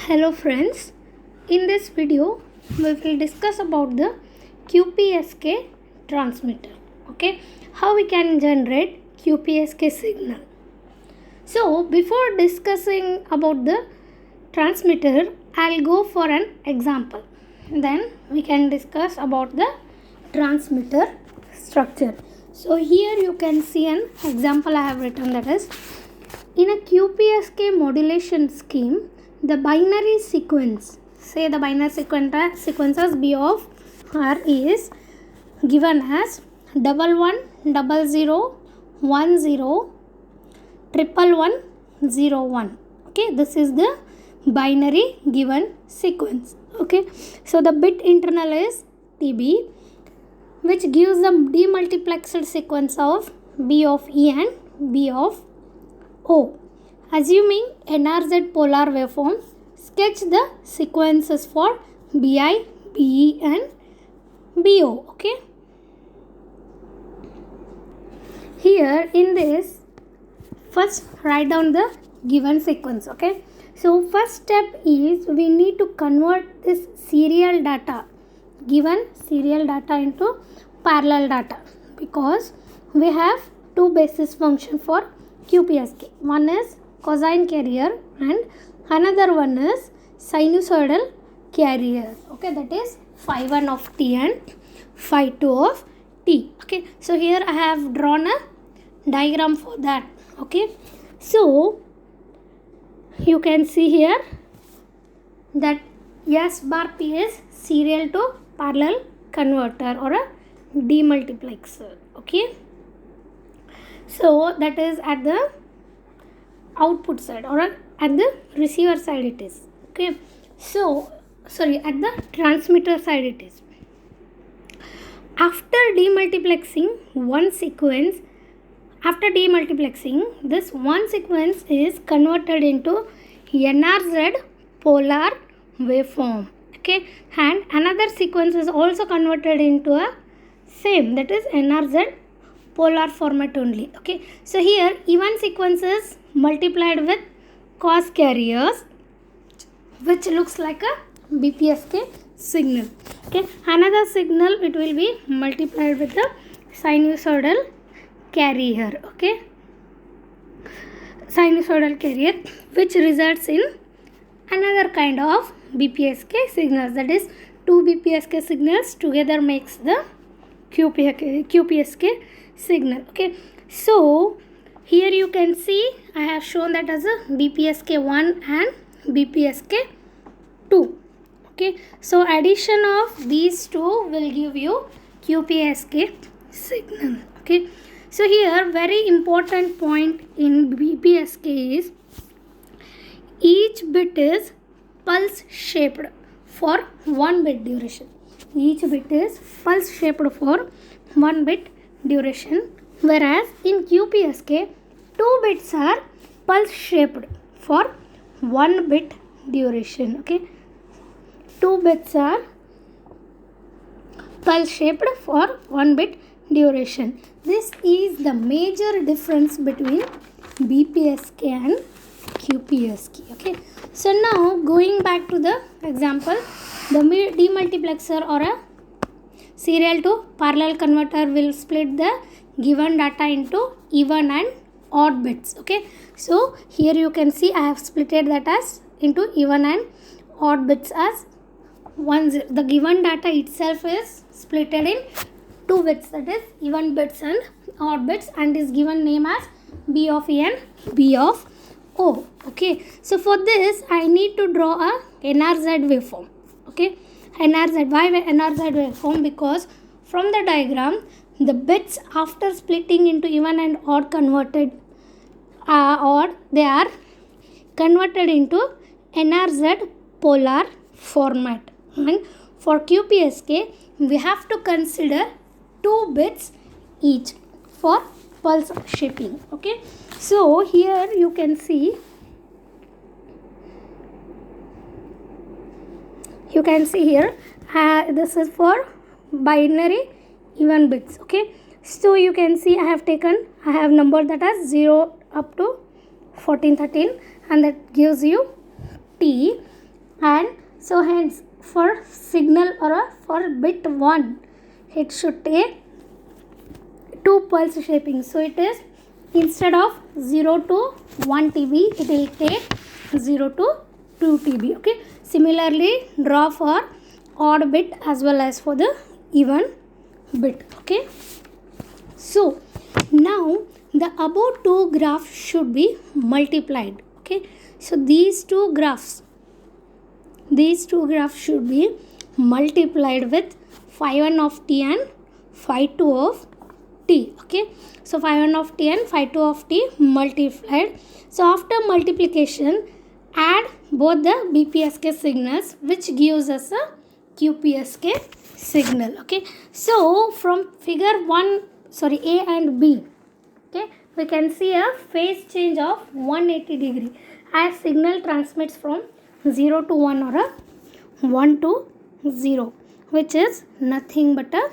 Hello friends, in this video we will discuss about the QPSK transmitter. Okay, how we can generate QPSK signal. So before discussing about the transmitter, I'll go for an example. Then we can discuss about the transmitter structure. So here you can see an example I have written, that is, in a QPSK modulation scheme, the binary sequence, say the binary sequences B of R is given as 110010111101. Okay, this is the binary given sequence. Okay, so the bit internal is TB, which gives the demultiplexed sequence of B of E and B of O. Assuming NRZ polar waveform, sketch the sequences for BI, BE and BO. Okay. Here in this, first write down the given sequence. Okay. So first step is we need to convert this serial data, given serial data, into parallel data, because we have two basis function for QPSK. One is cosine carrier and another one is sinusoidal carrier. Okay, that is phi 1 of t and phi 2 of t. Okay, so here I have drawn a diagram for that. Okay, so you can see here that S bar P is serial to parallel converter or a demultiplexer. Okay, so that is at the output side or at the receiver side it is. Okay, so sorry, at the transmitter side it is. After demultiplexing one sequence, this one sequence is converted into NRZ polar waveform. Okay, and another sequence is also converted into a same, that is NRZ polar format only. Okay, so here even sequence is multiplied with cos carriers, which looks like a BPSK signal. Okay, another signal it will be multiplied with the sinusoidal carrier. Okay, sinusoidal carrier, which results in another kind of BPSK signals, that is two BPSK signals together makes the QPSK signal. Okay, so here you can see I have shown that as a BPSK 1 and BPSK 2. Okay, so addition of these two will give you QPSK signal. Okay, so here very important point in BPSK is each bit is pulse shaped for 1 bit duration. Each bit is pulse shaped for 1 bit duration, whereas in QPSK 2 bits are pulse shaped for 1 bit duration. Okay, 2 bits are pulse shaped for 1 bit duration. This is the major difference between BPSK and QPSK. Okay, so now going back to the example, the demultiplexer or a serial to parallel converter will split the given data into even and odd bits. Okay, so here you can see I have splitted that as into even and odd bits as 1 0. The given data itself is splitted in 2 bits, that is even bits and odd bits, and is given name as B of E and B of O. Okay, so for this I need to draw a NRZ waveform. Okay, NRZ, why NRZ waveform? Because from the diagram the bits after splitting into even and odd converted they are converted into NRZ polar format, and for QPSK we have to consider 2 bits each for pulse shaping. Okay, so here you can see here this is for binary even bits. Okay, so you can see I have numbered that as 0 up to 14 13, and that gives you T, and so hence for signal or for bit 1 it should take 2 pulse shaping. So it is instead of 0 to 1 TB it will take 0 to 2 TB. Okay, similarly draw for odd bit as well as for the even bit. Okay, so now the above two graphs should be multiplied. Okay, so these two graphs should be multiplied with phi 1 of t and phi 2 of t. Okay, so phi 1 of t and phi 2 of t multiplied. So after multiplication add both the BPSK signals which gives us a QPSK signal. Okay, so from figure 1 A and B, okay, we can see a phase change of 180 degree as signal transmits from 0 to 1 or a 1 to 0, which is nothing but a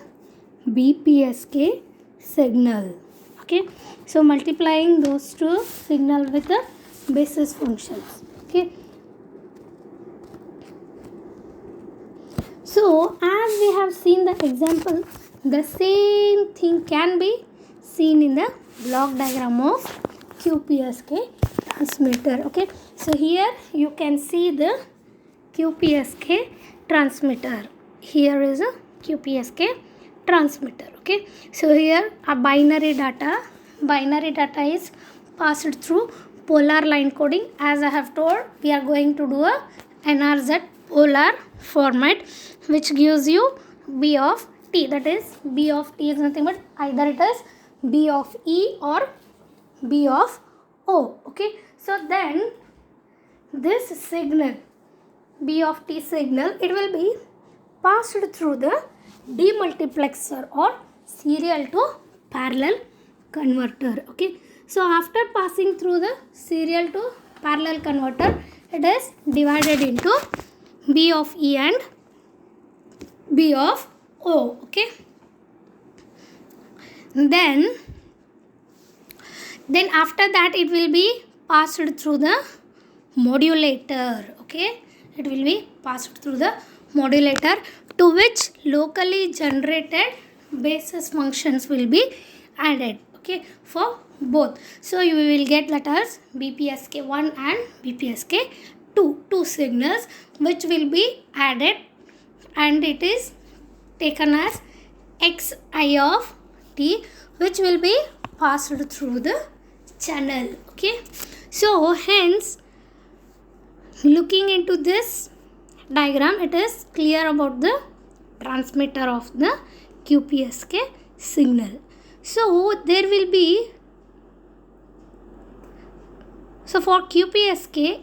BPSK signal. Okay, so multiplying those two signal with the basis functions. Okay, so as we have seen the example, the same thing can be seen in the block diagram of QPSK transmitter. Okay, so here you can see the QPSK transmitter. Here is a QPSK transmitter. Okay, so here a binary data is passed through polar line coding. As I have told, we are going to do a NRZ polar format which gives you B of T. That is, B of T is nothing but either it is B of E or B of O. Okay, so then this signal B of T signal, it will be passed through the demultiplexer or serial to parallel converter. Okay, so after passing through the serial to parallel converter, it is divided into B of E and B of O. Okay, then after that it will be passed through the modulator. Okay, it will be passed through the modulator to which locally generated basis functions will be added. Okay, for both. So you will get that as BPSK1 and BPSK2, two signals which will be added, and it is taken as Xi of t which will be passed through the channel. Okay, so hence looking into this diagram, it is clear about the transmitter of the QPSK signal. So there will be, so for QPSK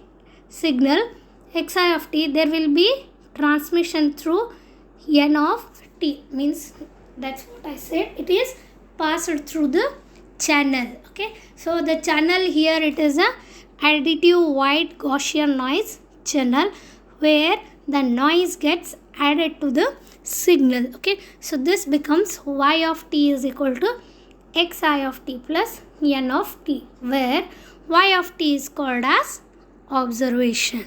signal Xi of t, there will be transmission through N of t, means that's what I said, it is passed through the channel. Okay, so the channel here, it is a additive white Gaussian noise channel where the noise gets added to the signal. Okay, so this becomes Y of t is equal to Xi of t plus N of t, where Y of t is called as observation.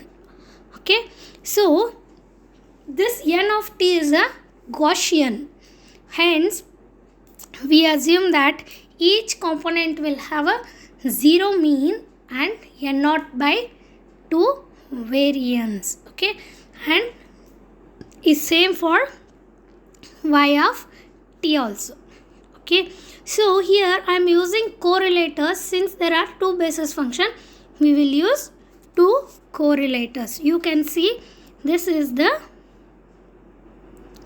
Okay, so this N of t is a Gaussian, hence we assume that each component will have a 0 mean and N0 by 2 variance. Okay, and is same for Y of t also. Okay, so here I am using correlators. Since there are two basis function, we will use two correlators. You can see this is the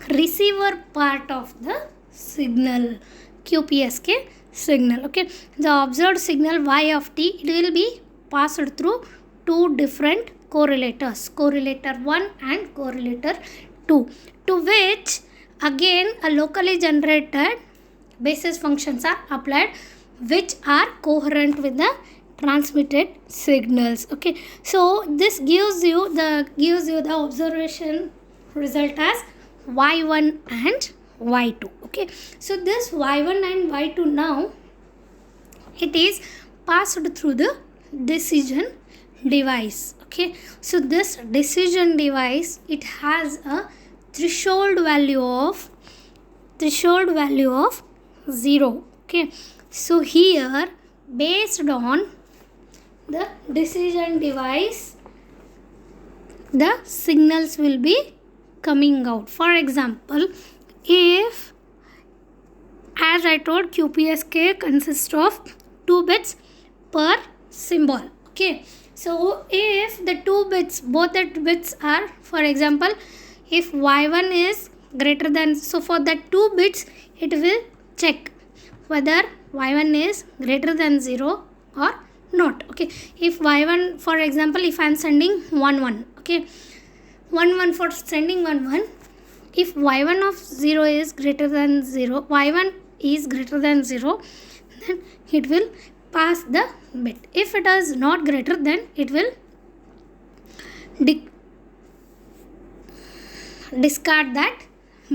receiver part of the signal, QPSK signal. Okay, the observed signal Y of t, it will be passed through two different correlators, correlator 1 and correlator 2, to which again a locally generated basis functions are applied which are coherent with the transmitted signals. Okay, so this gives you the observation result as Y1 and Y2. Okay, so this Y1 and Y2 now it is passed through the decision device. Okay, so this decision device, it has a threshold value of 0. Okay, so here based on the decision device, the signals will be coming out. For example, if, as I told, QPSK consists of 2 bits per symbol. Okay, so if the 2 bits, both the bits are, for example, if y1 is greater than, so for that 2 bits it will check whether y1 is greater than 0 or not. Okay, if y1, for example, if I am sending 1 1, okay, 1 1, for sending 1 1, if y1 of 0 is greater than 0, y1 is greater than 0, then it will pass the bit. If it is not greater, then it will discard that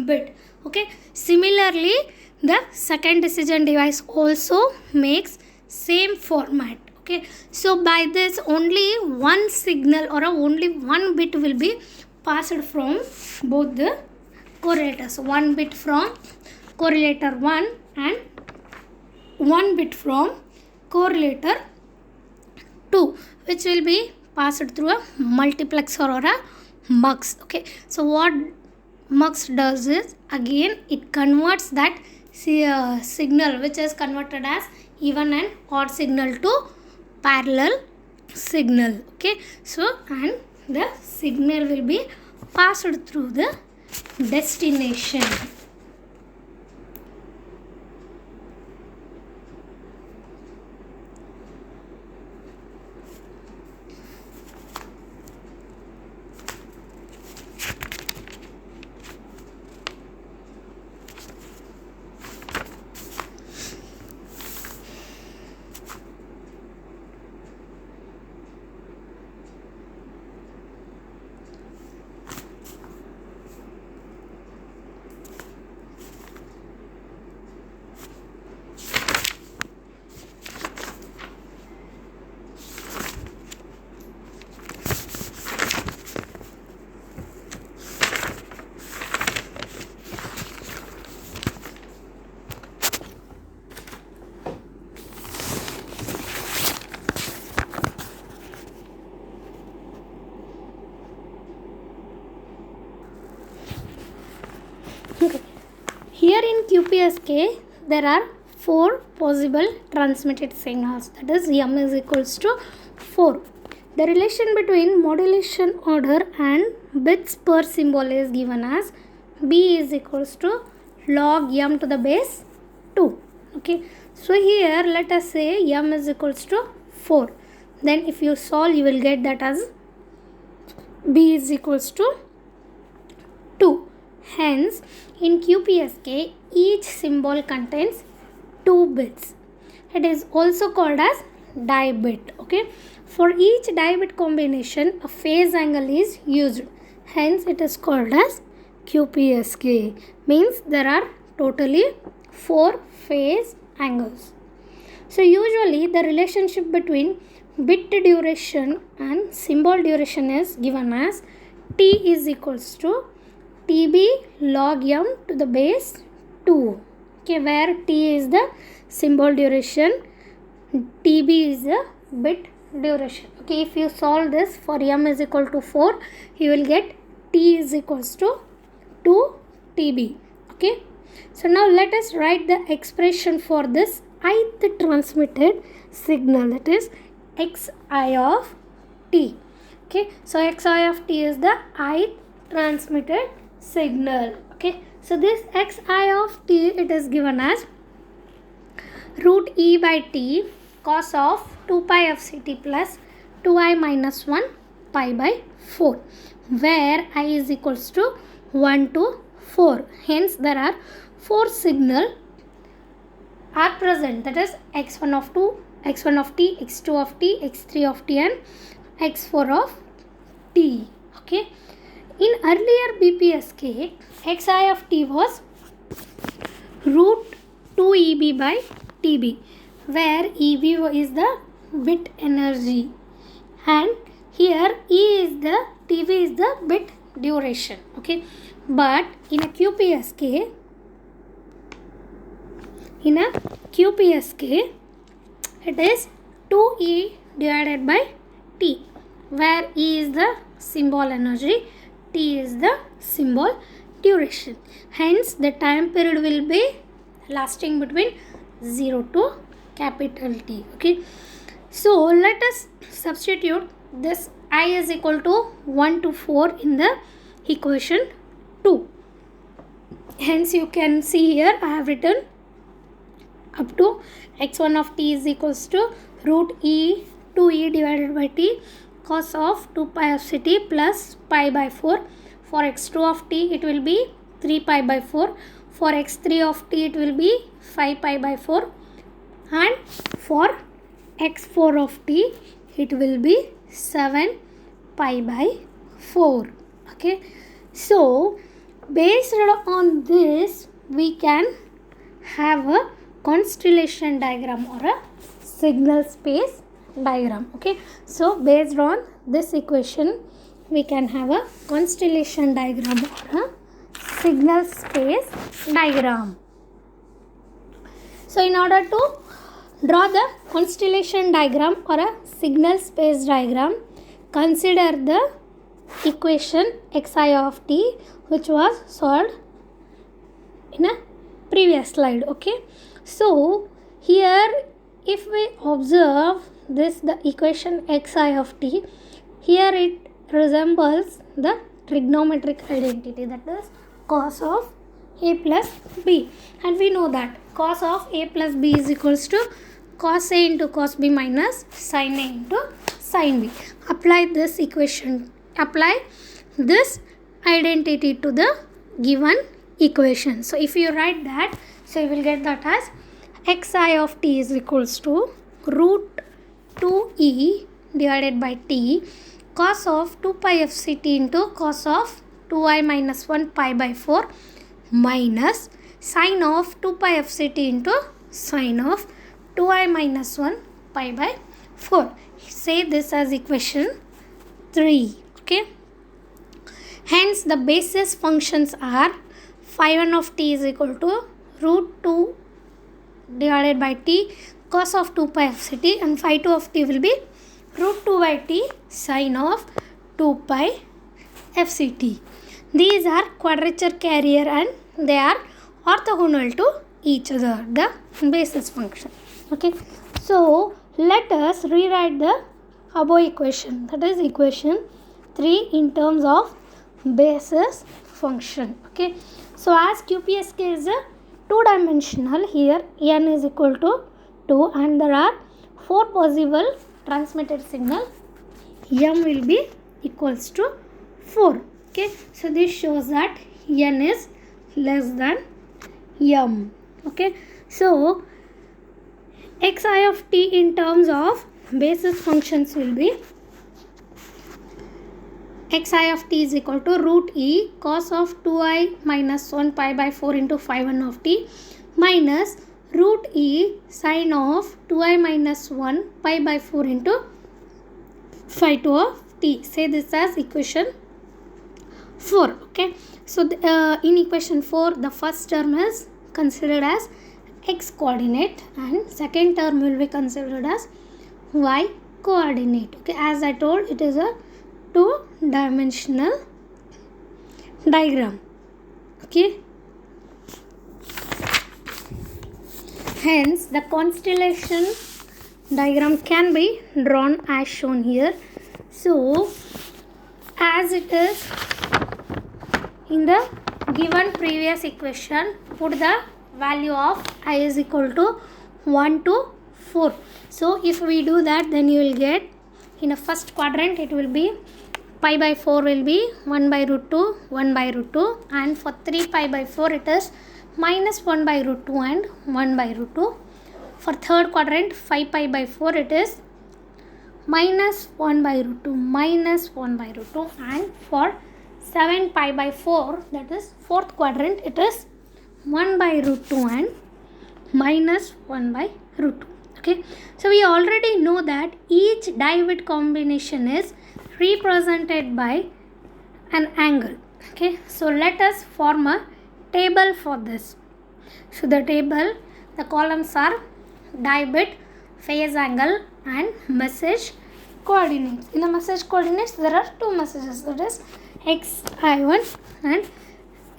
bit. Okay, similarly the second decision device also makes same format. Okay, so by this only one signal or only one bit will be passed from both the correlators. One bit from correlator 1 and one bit from correlator 2, which will be passed through a multiplexer or a mux. Okay, so what mux does is, again it converts that signal which is converted as even and odd signal to parallel signal. Okay, so and the signal will be passed through the destination. Okay. Here in QPSK there are 4 possible transmitted signals, that is m is equals to 4. The relation between modulation order and bits per symbol is given as b is equals to log m to the base 2. Okay, so here let us say m is equals to 4. Then if you solve, you will get that as b is equals to 2. Hence, in QPSK, each symbol contains 2 bits. It is also called as die bit. Okay, for each die bit combination, a phase angle is used. Hence, it is called as QPSK. Means there are totally 4 phase angles. So usually the relationship between bit duration and symbol duration is given as T is equals to TB log m to the base 2. Okay, where T is the symbol duration, TB is the bit duration. Okay, if you solve this for m is equal to 4, you will get T is equals to 2 TB. Okay, so now let us write the expression for this ith transmitted signal, that is xi of t. Okay, so xi of t is the ith transmitted signal. Okay, so this xi of t, it is given as root e by t cos of 2 pi f ct plus 2i minus 1 pi by 4, where i is equals to 1 to 4. Hence there are 4 signal are present, that is x1 of t, x2 of t, x3 of t and x4 of t. Okay, in earlier BPSK, xi of t was root 2 EB by TB, where EB is the bit energy and here TV is the bit duration. Okay, but in a QPSK it is 2E divided by T, where E is the symbol energy, T is the symbol duration. Hence the time period will be lasting between 0 to capital T. Okay, so let us substitute this I is equal to 1 to 4 in the equation 2. Hence you can see here I have written up to x1 of t is equals to root e 2e divided by t cos of 2 pi of ct plus pi by 4. For x2 of t it will be 3 pi by 4. For x3 of t it will be 5 pi by 4. And for x4 of t it will be 7 pi by 4. Okay, so based on this we can have a constellation diagram or a signal space diagram. Okay, so based on this equation we can have a constellation diagram or a signal space diagram. So in order to draw the constellation diagram or a signal space diagram, consider the equation xi of t which was solved in a previous slide. Okay, so here if we observe this, the equation xi of t, here it resembles the trigonometric identity, that is cos of a plus b, and we know that cos of a plus b is equals to cos a into cos b minus sin a into sin b. Apply this equation, apply this identity to the given equation. So if you write that, so you will get that as xi of t is equals to root 2e divided by t cos of 2 pi f ct into cos of 2i minus 1 pi by 4 minus sin of 2 pi f ct into sin of 2i minus 1 pi by 4. Say this as equation 3. Okay, hence the basis functions are phi 1 of t is equal to root 2 divided by t cos of 2 pi f ct, and phi 2 of t will be root 2 by t sin of 2 pi f ct. These are quadrature carrier and they are orthogonal to each other, the basis function. Okay, so let us rewrite the above equation, that is equation 3 in terms of basis function. Okay, so as QPSK is a two-dimensional, here n is equal to 2 and there are 4 possible transmitted signal, m will be equals to 4. Okay, so this shows that n is less than m. Okay, so xi of t in terms of basis functions will be xi of t is equal to root e cos of 2i minus 1 pi by 4 into phi 1 of t minus root e sin of 2i minus 1 pi by 4 into phi 2 of t. Say this as equation 4. Okay, so in equation 4 the first term is considered as x coordinate and second term will be considered as y coordinate. Okay, as I told, it is a two-dimensional diagram. Okay, hence the constellation diagram can be drawn as shown here. So as it is in the given previous equation, put the value of I is equal to 1 to 4. So if we do that, then you will get in a first quadrant it will be pi by 4 will be 1 by root 2, 1 by root 2, and for 3 pi by 4 it is minus 1 by root 2 and 1 by root 2. For third quadrant 5 pi by 4 it is minus 1 by root 2, minus 1 by root 2, and for 7 pi by 4, that is fourth quadrant, it is 1 by root 2 and minus 1 by root 2. Okay, so we already know that each dye-bit combination is represented by an angle. Okay, so let us form a table for this. So the table, the columns are dye-bit, phase angle and message coordinates. In the message coordinates there are two messages, that is xi1 and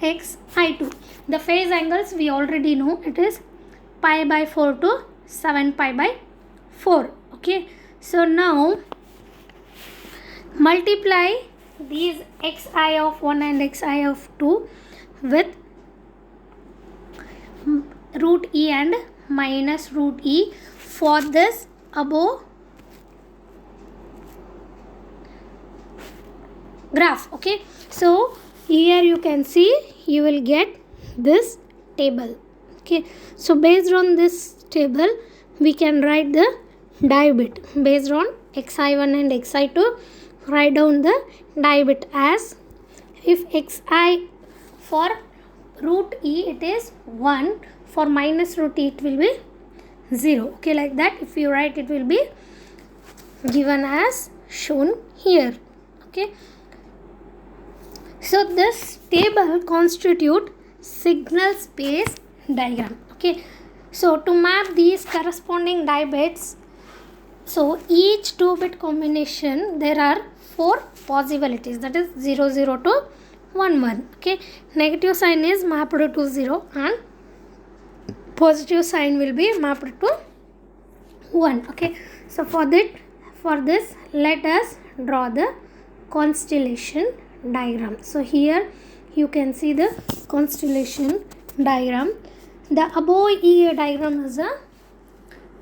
xi2. The phase angles we already know, it is pi by 4 to 7 pi by 4. Okay, so now multiply these xi of 1 and xi of 2 with root e and minus root e for this above graph. Okay, so here you can see you will get this table. Okay, so based on this table we can write the dye-bit based on xi1 and xi2. Write down the dye-bit as, if xi for root e it is 1, for minus root e it will be 0. Okay, like that if you write it will be given as shown here. Okay, so this table constitute signal space diagram. Okay, so to map these corresponding dye-bits, so each 2-bit combination there are 4 possibilities, that is 0 0 to 1 1. Okay, negative sign is mapped to 0 and positive sign will be mapped to 1. Okay, so for this let us draw the constellation diagram. So here you can see the constellation diagram. The above E diagram is a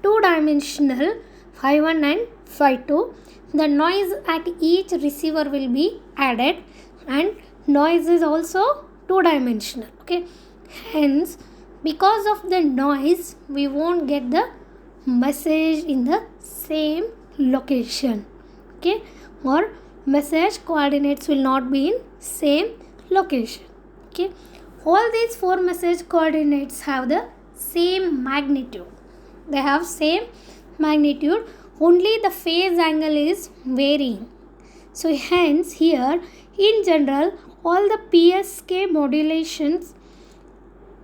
2-dimensional phi1 and phi2. The noise at each receiver will be added and noise is also 2-dimensional. Okay, hence because of the noise we won't get the message in the same location. Okay, or message coordinates will not be in same location. Okay, all these 4 message coordinates have the same magnitude. They have same magnitude, only the phase angle is varying. So hence here in general all the PSK modulations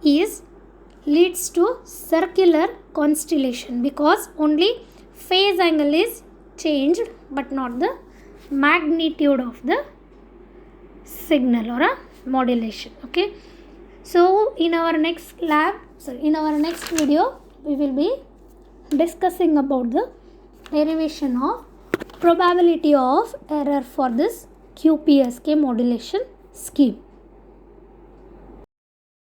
leads to circular constellation, because only phase angle is changed but not the magnitude of the signal or a modulation. Okay, so in our next video we will be discussing about the derivation of probability of error for this QPSK modulation scheme.